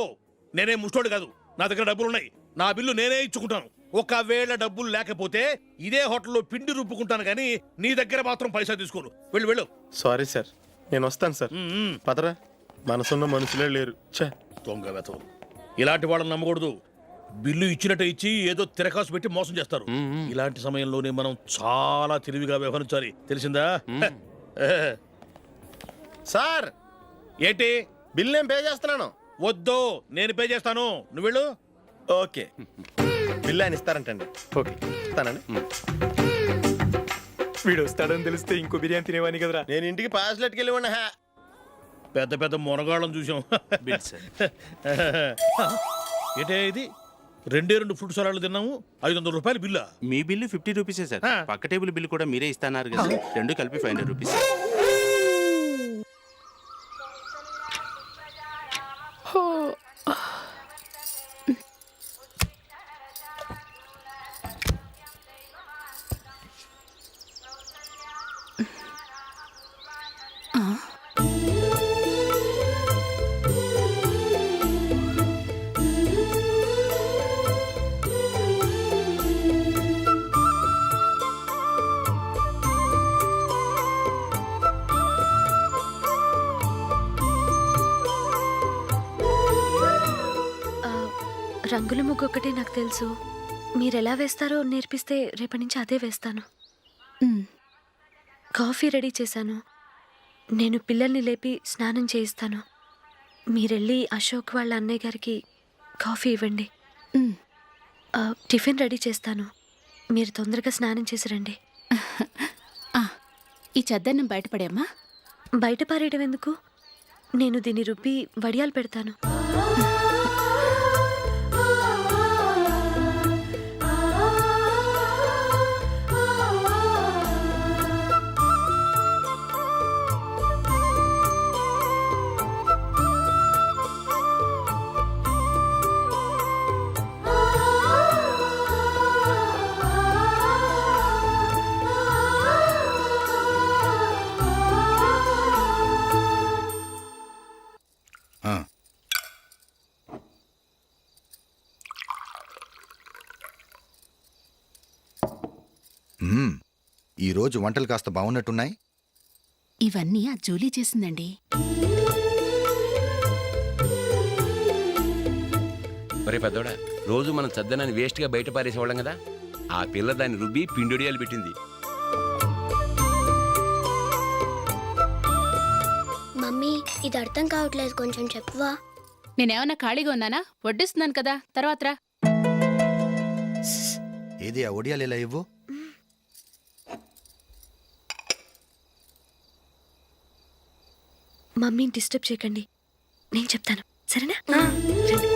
నేనే ముష్టోడు కాదు, నా దగ్గర డబ్బులు ఉన్నాయి. నా బిల్లు నేనే ఇచ్చుకుంటాను. ఒకవేళ డబ్బులు లేకపోతే ఇదే హోటల్లో పిండి రుబ్బుకుంటాను, కానీ నీ దగ్గర మాత్రం పైసా తీసుకోను. వెళ్ళు వెళ్ళు. సారీ సార్, నేను వస్తాను సార్. పదరా, మనసున్న మనుషులే లేరు. ఛే, దొంగ వెతవు. ఇలాంటి వాళ్ళని నమ్మకూడదు. బిల్లు ఇచ్చినట్టు ఇచ్చి ఏదో తిరకాసు పెట్టి మోసం చేస్తారు. ఇలాంటి సమయంలోనే మనం చాలా తెలివిగా వ్యవహరించాలి, తెలిసిందా? సార్ ఏంటి? బిల్ నేను పే చేస్తున్నాను. వద్దు, నేను పే చేస్తాను, నువ్వు వెళ్ళు. ఓకే, బిల్ ఆయన ఇస్తారంటండి. ఓకే, ఇస్తానండి. వీడు వస్తాడని తెలిస్తే ఇంకో బిర్యానీ తినేవాని కదరా. నేను ఇంటికి పాస్లెట్కి వెళ్ళి ఉన్నా. పెద్ద పెద్ద మునగాళ్ళం చూసాం. ఏంటే ఇది? 2 ఫ్రూట్ సలాడ్లు తిన్నాము, 500 రూపాయలు బిల్లా? మీ బిల్లు 50 రూపీసే సార్. పక్క టేబుల్ బిల్లు కూడా మీరే ఇస్తాన్నారు కదా, రెండు కలిపి 500 రూపీస్. రంగుల ముగ్గు ఒకటే నాకు తెలుసు. మీరెలా వేస్తారో నేర్పిస్తే రేపటి నుంచి అదే వేస్తాను. కాఫీ రెడీ చేశాను. నేను పిల్లల్ని లేపి స్నానం చేయిస్తాను. మీరెళ్ళి అశోక్ వాళ్ళ అన్నయ్య గారికి కాఫీ ఇవ్వండి. టిఫిన్ రెడీ చేస్తాను. మీరు తొందరగా స్నానం చేసి రండి. ఈ చెద్దన్నం బయటపడేమ్మా. బయట పారేయడం ఎందుకు? నేను దీన్ని రుబ్బి వడియాలు పెడతాను. ఈరోజు వంటలు కాస్త బాగున్నట్టున్నాయి. ఇవన్నీ ఆ జూలీ చేసిందండి. ఒరే పెద్దోడా, రోజు మనం చద్దనాన్ని వేస్ట్గా బయట పారేసేవాళ్ళం కదా, ఆ పిల్ల దాన్ని రుబ్బి పిండొడియాలు పెట్టింది. మమ్మీ, ఇది అర్థం కావట్లేదు, కొంచెం చెప్పువా. నేనేమన్నా ఖాళీగా ఉన్నానా? వడ్డిస్తున్నాను కదా, తర్వాత రా. ఏది ఆ ఒడియాలు ఇలా ఇవ్వు. మమ్మీని డిస్టర్బ్ చేయకండి, నేను చెప్తాను, సరేనా? రండి.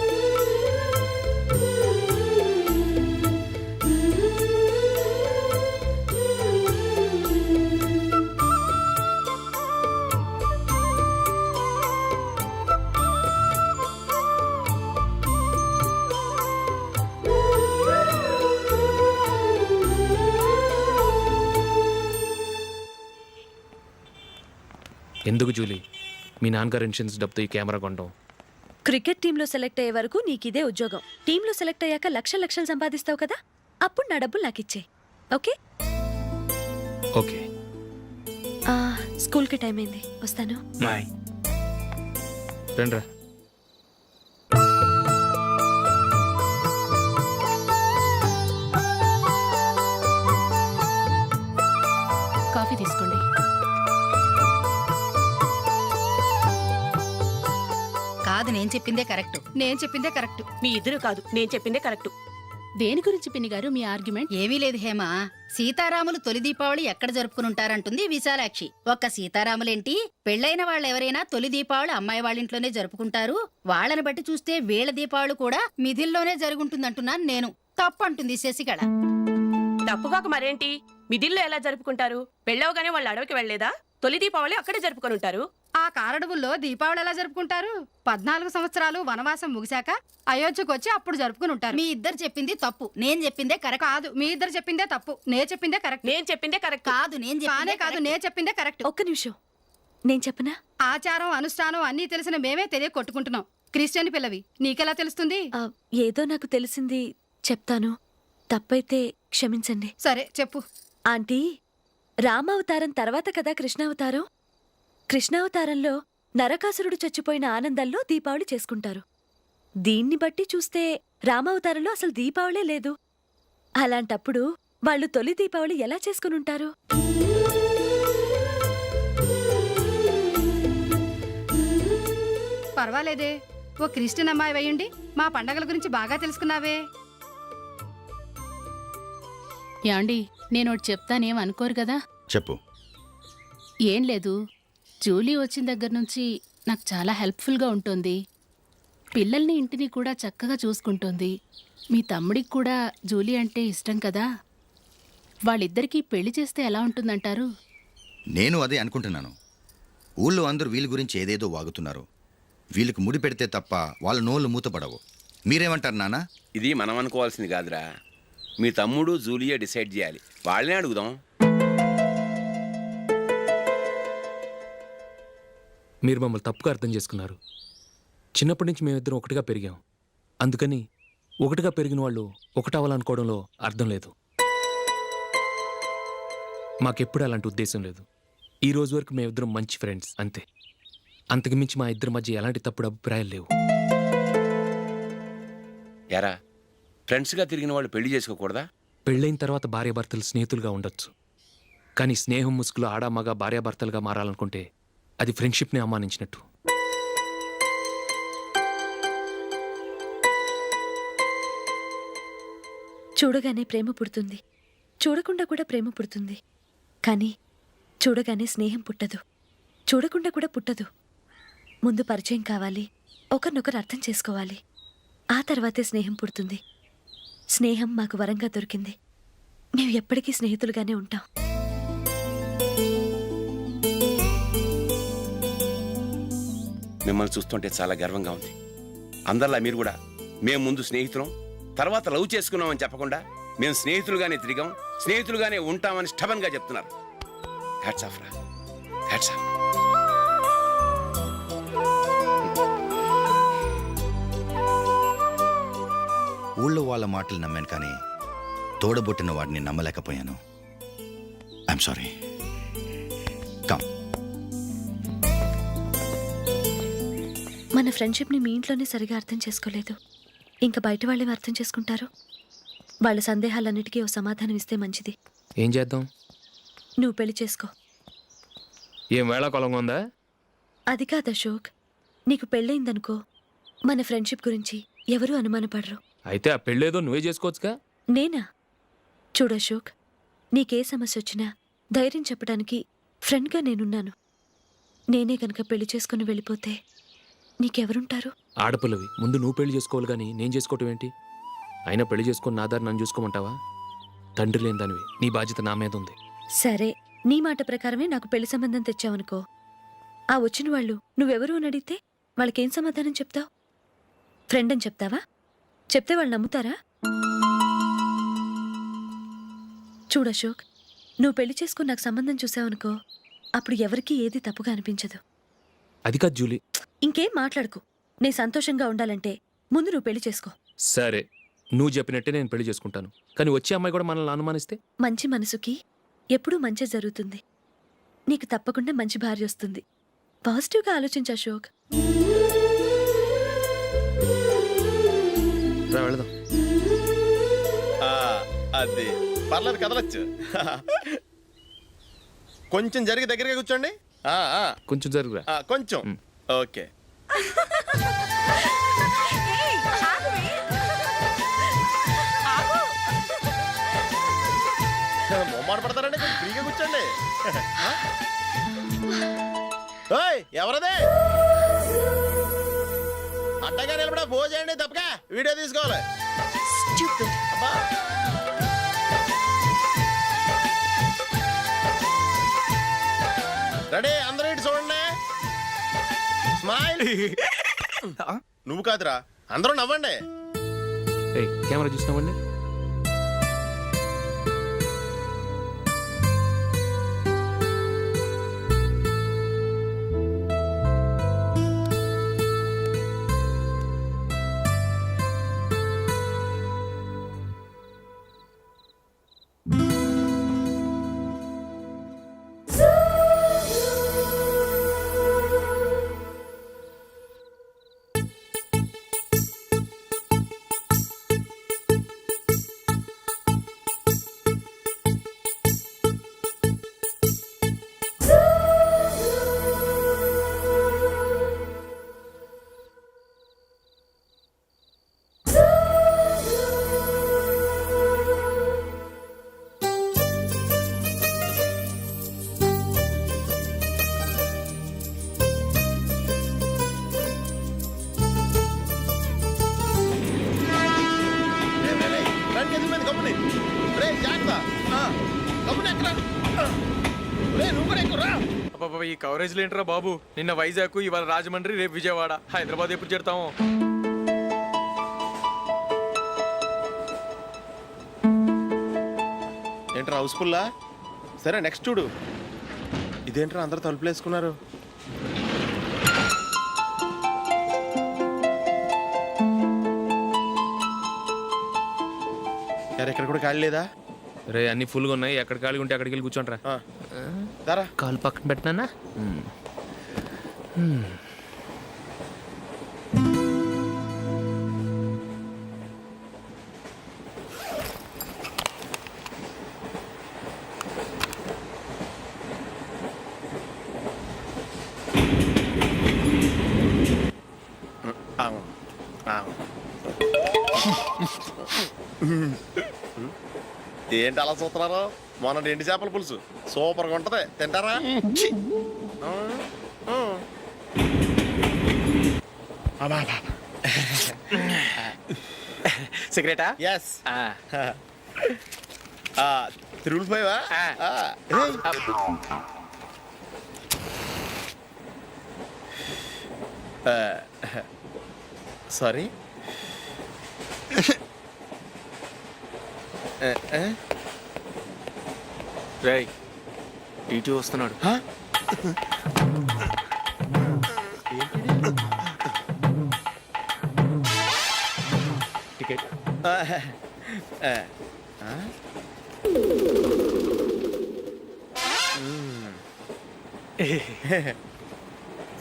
ఎందుకు జూలీ మీ నాన్నగారు ఇన్సూరెన్స్ డబ్బుతో ఈ కెమెరా కొనడం? క్రికెట్ టీంలో సెలెక్ట్ అయ్యే వరకు నీకిదే ఉద్యోగం. టీంలో సెలెక్ట్ అయ్యాక లక్షలు లక్షలు సంపాదిస్తావు కదా, అప్పుడు నా డబ్బులు నాకు ఇచ్చే. ఓకే? ఓకే. స్కూల్కి టైం అయింది, వస్తాను. బాయ్. రండ్రా. తీసుకోండి. కాదు నేను చెప్పిందే కరెక్ట్, నేను చెప్పిందే కరెక్ట్. మీ ఇద్దరు కాదు, నేను చెప్పిందే కరెక్ట్. దేని గురించి పిన్ని గారు మీ ఆర్గ్యుమెంట్? ఏమీ లేదు హేమ, సీతారాములు తొలి దీపావళి ఎక్కడ జరుపుకుని ఉంటారంటుంది విశాలాక్షి. ఒక్క సీతారాములేంటి, పెళ్ళైన వాళ్ళు ఎవరైనా తొలి దీపావళి అమ్మాయి వాళ్ళ ఇంట్లోనే జరుపుకుంటారు. వాళ్ళని బట్టి చూస్తే వీళ్ళ దీపావళి కూడా మిథిల్లోనే జరుగుంటుందంటున్నాను నేను. తప్పు అంటుంది శశికళ. తప్పుగాక మరేంటి, మిదిల్లో ఎలా జరుపుకుంటారు? పెళ్ళవగానే వాళ్ళు అడవికి వెళ్లేదా? తొలి దీపావళి అక్కడే జరుపుకొని ఉంటారు. ఆ కారడవుల్లో దీపావళి ఎలా జరుపుకుంటారు? 14 సంవత్సరాలు వనవాసం ముగిశాక అయోధ్యకు వచ్చి అప్పుడు జరుపుకుని ఉంటారు. మీ ఇద్దరు చెప్పింది తప్పు, నేను చెప్పిందే కరెక్ట్. కాదు మీ ఇద్దరు చెప్పిందే తప్పు, నేను చెప్పిందే కరెక్ట్. నేను చెప్పిందే కరెక్ట్ కాదు నేను చెప్పిందే కాదు, నేను చెప్పిందే కరెక్ట్. ఒక్క నిమిషం, నేను చెప్పనా? ఆచారం అనుష్ఠానం అన్నీ తెలిసిన మేమే తెలియ కొట్టుకుంటున్నాం. క్రిస్టియన్ పిల్లవి, నీకెలా తెలుస్తుంది? ఏదో నాకు తెలిసింది చెప్తాను, తప్పైతే క్షమించండి. సరే చెప్పు. ఆంటీ, రామావతారం తర్వాత కదా కృష్ణావతారం. కృష్ణావతారంలో నరకాసురుడు చచ్చిపోయిన ఆనందంలో దీపావళి చేసుకుంటారు. దీన్ని బట్టి చూస్తే రామావతారంలో అసలు దీపావళే లేదు. అలాంటప్పుడు వాళ్ళు తొలి దీపావళి ఎలా చేసుకునుంటారు? పర్వాలేదే, ఓ క్రిస్టియన్ అమ్మాయి వేయండి, మా పండగల గురించి బాగా తెలుసుకున్నావే. యాండి, నేను ఒకటి చెప్తానేం అనుకోరు కదా? చెప్పు. ఏం లేదు, జూలీ వచ్చిన దగ్గర నుంచి నాకు చాలా హెల్ప్ఫుల్గా ఉంటుంది. పిల్లల్ని ఇంటిని కూడా చక్కగా చూసుకుంటుంది. మీ తమ్ముడికి కూడా జూలీ అంటే ఇష్టం కదా. వాళ్ళిద్దరికీ పెళ్లి చేస్తే ఎలా ఉంటుందంటారు? నేను అదే అనుకుంటున్నాను. ఊళ్ళో అందరూ వీళ్ళ గురించి ఏదేదో వాగుతున్నారు. వీళ్ళకి ముడి పెడితే తప్ప వాళ్ళ నోళ్ళు మూతపడవు. మీరేమంటారు నాన్న? ఇది మనం అనుకోవాల్సింది కాదురా. మీ తమ్ముడు జూలియా డిసైడ్ చేయాలి. వాళ్ళనే అడుగుదాం. మీరు మమ్మల్ని తప్పుగా అర్థం చేసుకున్నారు. చిన్నప్పటి నుంచి మేమిద్దరం ఒకటిగా పెరిగాం. అందుకని ఒకటిగా పెరిగిన వాళ్ళు ఒకటవ్వాలనుకోవడంలో అర్థం లేదు. మాకెప్పుడు అలాంటి ఉద్దేశం లేదు. ఈ రోజు వరకు మేమిద్దరం మంచి ఫ్రెండ్స్ అంతే. అంతకుమించి మా ఇద్దరి మధ్య ఎలాంటి తప్పుడు అభిప్రాయాలు లేవు. ఎరా, ఫ్రెండ్స్గా తిరిగిన వాళ్ళు పెళ్లి చేసుకోకూడదా? పెళ్ళైన తర్వాత భార్యాభర్తలు స్నేహితులుగా ఉండొచ్చు. కానీ స్నేహం ముసుగులో ఆడామగా భార్యాభర్తలుగా మారాలనుకుంటే అది ఫ్రెండ్షిప్ని అవమానించినట్టు. చూడగానే ప్రేమ పుడుతుంది, చూడకుండా కూడా ప్రేమ పుడుతుంది. కానీ చూడగానే స్నేహం పుట్టదు, చూడకుండా కూడా పుట్టదు. ముందు పరిచయం కావాలి, ఒకరినొకరు అర్థం చేసుకోవాలి. ఆ తర్వాతే స్నేహం పుడుతుంది. స్నేహం మాకు వరంగా దొరికింది. మేము ఎప్పటికీ స్నేహితులుగానే ఉంటాం. మిమ్మల్ని చూస్తుంటే చాలా గర్వంగా ఉంది. అందరిలా మీరు కూడా మేము ముందు స్నేహితులం, తర్వాత లవ్ చేసుకున్నామని చెప్పకుండా మేము స్నేహితులుగానే తిరిగాం, స్నేహితులుగానే ఉంటామని స్టబన్గా చెప్తున్నారు. హ్యాట్స్ ఆఫ్ రా, హ్యాట్స్ ఆఫ్. ఊళ్ళో వాళ్ళ మాటలు నమ్మాను, కానీ తోడబుట్టిన వాడిని నమ్మలేకపోయాను. I'm sorry. కమ్. మన ఫ్రెండ్షిప్ని మీ ఇంట్లోనే సరిగా అర్థం చేసుకోలేదు, ఇంకా బయట వాళ్ళేమి అర్థం చేసుకుంటారు? వాళ్ళ సందేహాలన్నిటికీ ఓ సమాధానం ఇస్తే మంచిది. ఏం చేద్దాం? నువ్వు పెళ్లి చేసుకో. ఏం వేళాకొలంగా ఉందా? అది కాదు అశోక్, నీకు పెళ్ళయిందనుకో, మన ఫ్రెండ్షిప్ గురించి ఎవరూ అనుమానపడరు. అయితే ఆ పెళ్ళేదో నువ్వే చేసుకోవచ్చుగా. నేనా? చూడు అశోక్, నీకే సమస్య వచ్చినా ధైర్యం చెప్పడానికి ఫ్రెండ్గా నేనున్నాను. నేనే గనక పెళ్లి చేసుకుని వెళ్ళిపోతే నీకెవరుంటారు? ఆడపిల్లవి, ముందు నువ్వు పెళ్లి చేసుకోవాలి కానీ నేను చేసుకోవటం ఏంటి? అయినా పెళ్లి చేసుకుని నా దారి నన్ను చూసుకోమంటావా? తండ్రి లేని దానివి, నీ బాధ్యత నా మీద ఉంది. సరే, నీ మాట ప్రకారమే నాకు పెళ్లి సంబంధం తెచ్చావనుకో, ఆ వచ్చిన వాళ్ళు నువ్వెవరు అని అడిగితే వాళ్ళకేం సమాధానం చెప్తావు? ఫ్రెండ్ అని చెప్తావా? చెప్తే వాళ్ళు నమ్ముతారా? చూడు అశోక్, నువ్వు పెళ్లి చేసుకుని నాకు సంబంధం చూసావనుకో, అప్పుడు ఎవరికీ ఏది తప్పుగా అనిపించదు. అది కాదు జూలీ. ఇంకేం మాట్లాడుకు. నీ సంతోషంగా ఉండాలంటే ముందు నువ్వు పెళ్లి చేసుకో. సరే, నువ్వు చెప్పినట్టే నేను పెళ్లి చేసుకుంటాను. కానీ వచ్చే అమ్మాయి కూడా మనల్ని అనుమానిస్తే? మంచి మనసుకి ఎప్పుడూ మంచి జరుగుతుంది. నీకు తప్పకుండా మంచి భార్య వస్తుంది. పాజిటివ్గా ఆలోచించు అశోక్. రా వెళదాం. అది పర్లేదు, కదలచ్చు. కొంచెం జరిగి దగ్గరగా కూర్చోండి. కొంచెం జరుగురా. కొంచెం ఓకే. మొమ్మాట పడతారండి, కొంచెం ఫ్రీగా కూర్చోండి. ఓయ్, ఎవరదే అడ్డగా నిలబడా ఫోన్ చేయండి, తప్పగా వీడియో తీసుకోవాలి. అబ్బా. రెడీ, అందరూ ఇటు చూడండి. స్మైల్. నువ్వు కాదురా, అందరూ నవ్వండి. ఏయ్, కెమెరా చూసినావండి. ఈ కవరేజ్ లేంట్రా బాబు. నిన్న వైజాగ్, ఇవాళ రాజమండ్రి, రేపు విజయవాడ, హైదరాబాద్ ఎప్పుడు చేరుతాము? ఏంట్రా హౌస్ఫుల్లా? సరే నెక్స్ట్ చూడు. ఇదేంట్రా అందరు తలుపులు వేసుకున్నారు? ఎక్కడ కూడా ఖాళీ లేదా? రే, అన్ని ఫుల్గా ఉన్నాయి. ఎక్కడ ఖాళీ ఉంటే అక్కడికి వెళ్ళి కూర్చోండిరా. కాలు పక్కన పెట్టినా. ఏంటి అలా చూస్తున్నారు? మొన్న ఎండి చేపల పులుసు సూపర్గా ఉంటది, తింటారా? సిగరెటా? ఎస్. తిరుగులు పోయావా? సారీ. రేయ్, టీటీ వస్తున్నాడు. టికెట్.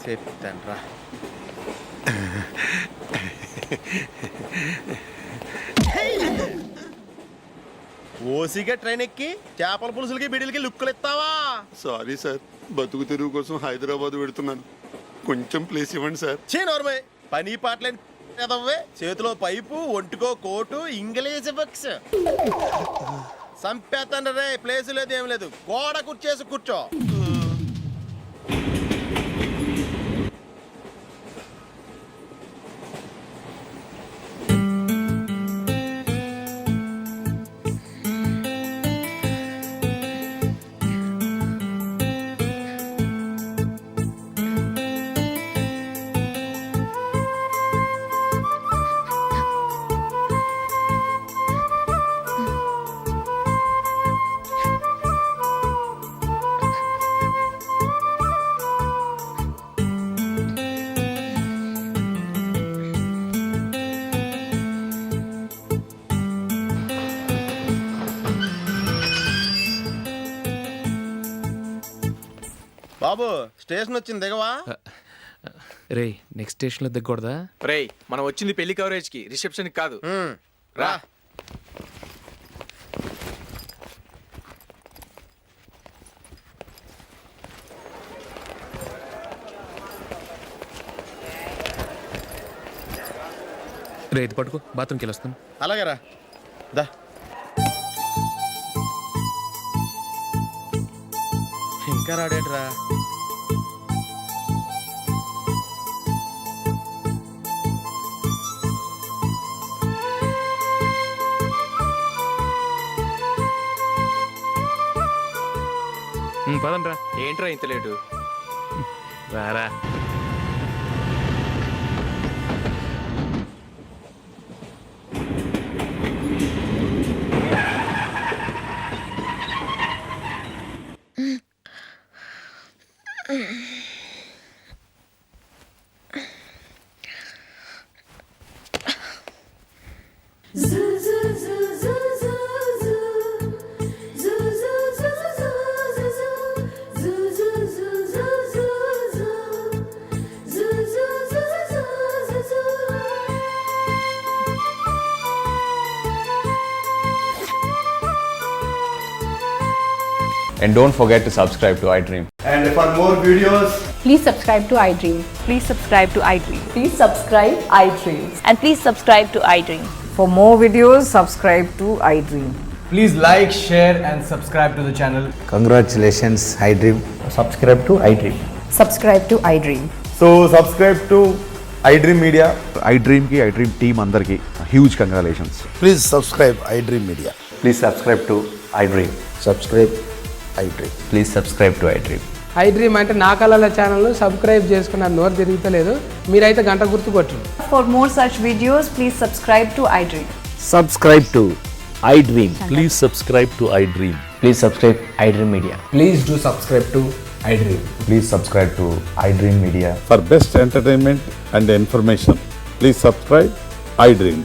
చెప్తాను రా. ఓసిగా ట్రైన్ ఎక్కి చేపల పులుసులకి బిడిలకి లుక్కులు ఇస్తావా? సారీ సార్, బతుకు తెరువు కోసం హైదరాబాద్ పెడుతున్నాను, కొంచెం ప్లేస్ ఇవ్వండి సార్. నోర్మే, పని పాటలేని కదవ్వే. చేతిలో పైపు, ఒంటికో కోటు, ఇంగ్లీష్ బుక్స్. సంపేతండ్రి రే, ప్లేస్ లేదు ఏం లేదు, గోడ కుర్చేసి కూర్చో. బాబు, స్టేషన్ వచ్చింది, దిగవా? రే, నెక్స్ట్ స్టేషన్లో దిగకూడదా? రే, మనం వచ్చింది పెళ్లి కవరేజ్ కి, రిసెప్షన్ కాదు. రా. రేపు పట్టుకో, బాత్రూమ్కి వెళ్ళి వస్తాను. అలాగేరా దా. ఇంకా రాడేట్రా? పదండ్రా. ఏంట్రా ఇంత లేటు? రారా. And don't forget to subscribe to iDream. And for more videos, Please subscribe to iDream. Please subscribe to iDream. Please subscribe iDream. And please subscribe to iDream. For more videos, subscribe to iDream. Please like, share, and subscribe to the channel. Congratulations iDream. Subscribe to iDream. Subscribe to iDream. so subscribe to iDream Media. iDream ki iDream team andarki huge congratulations. Please subscribe iDream media. Please subscribe to iDream. Subscribe iDream. Please subscribe to iDream. iDream అంటే నా కళల ఛానల్ సబ్స్క్రైబ్ చేసుకున్న నోరు తిరుగుతలేదు. మీరైతే గంట గుర్తు కొట్టు. For more such videos, please subscribe to iDream. Subscribe to iDream. Please subscribe to iDream. Please subscribe iDream Media. Please do subscribe to iDream. Please subscribe to iDream Media. For best entertainment and information, please subscribe iDream.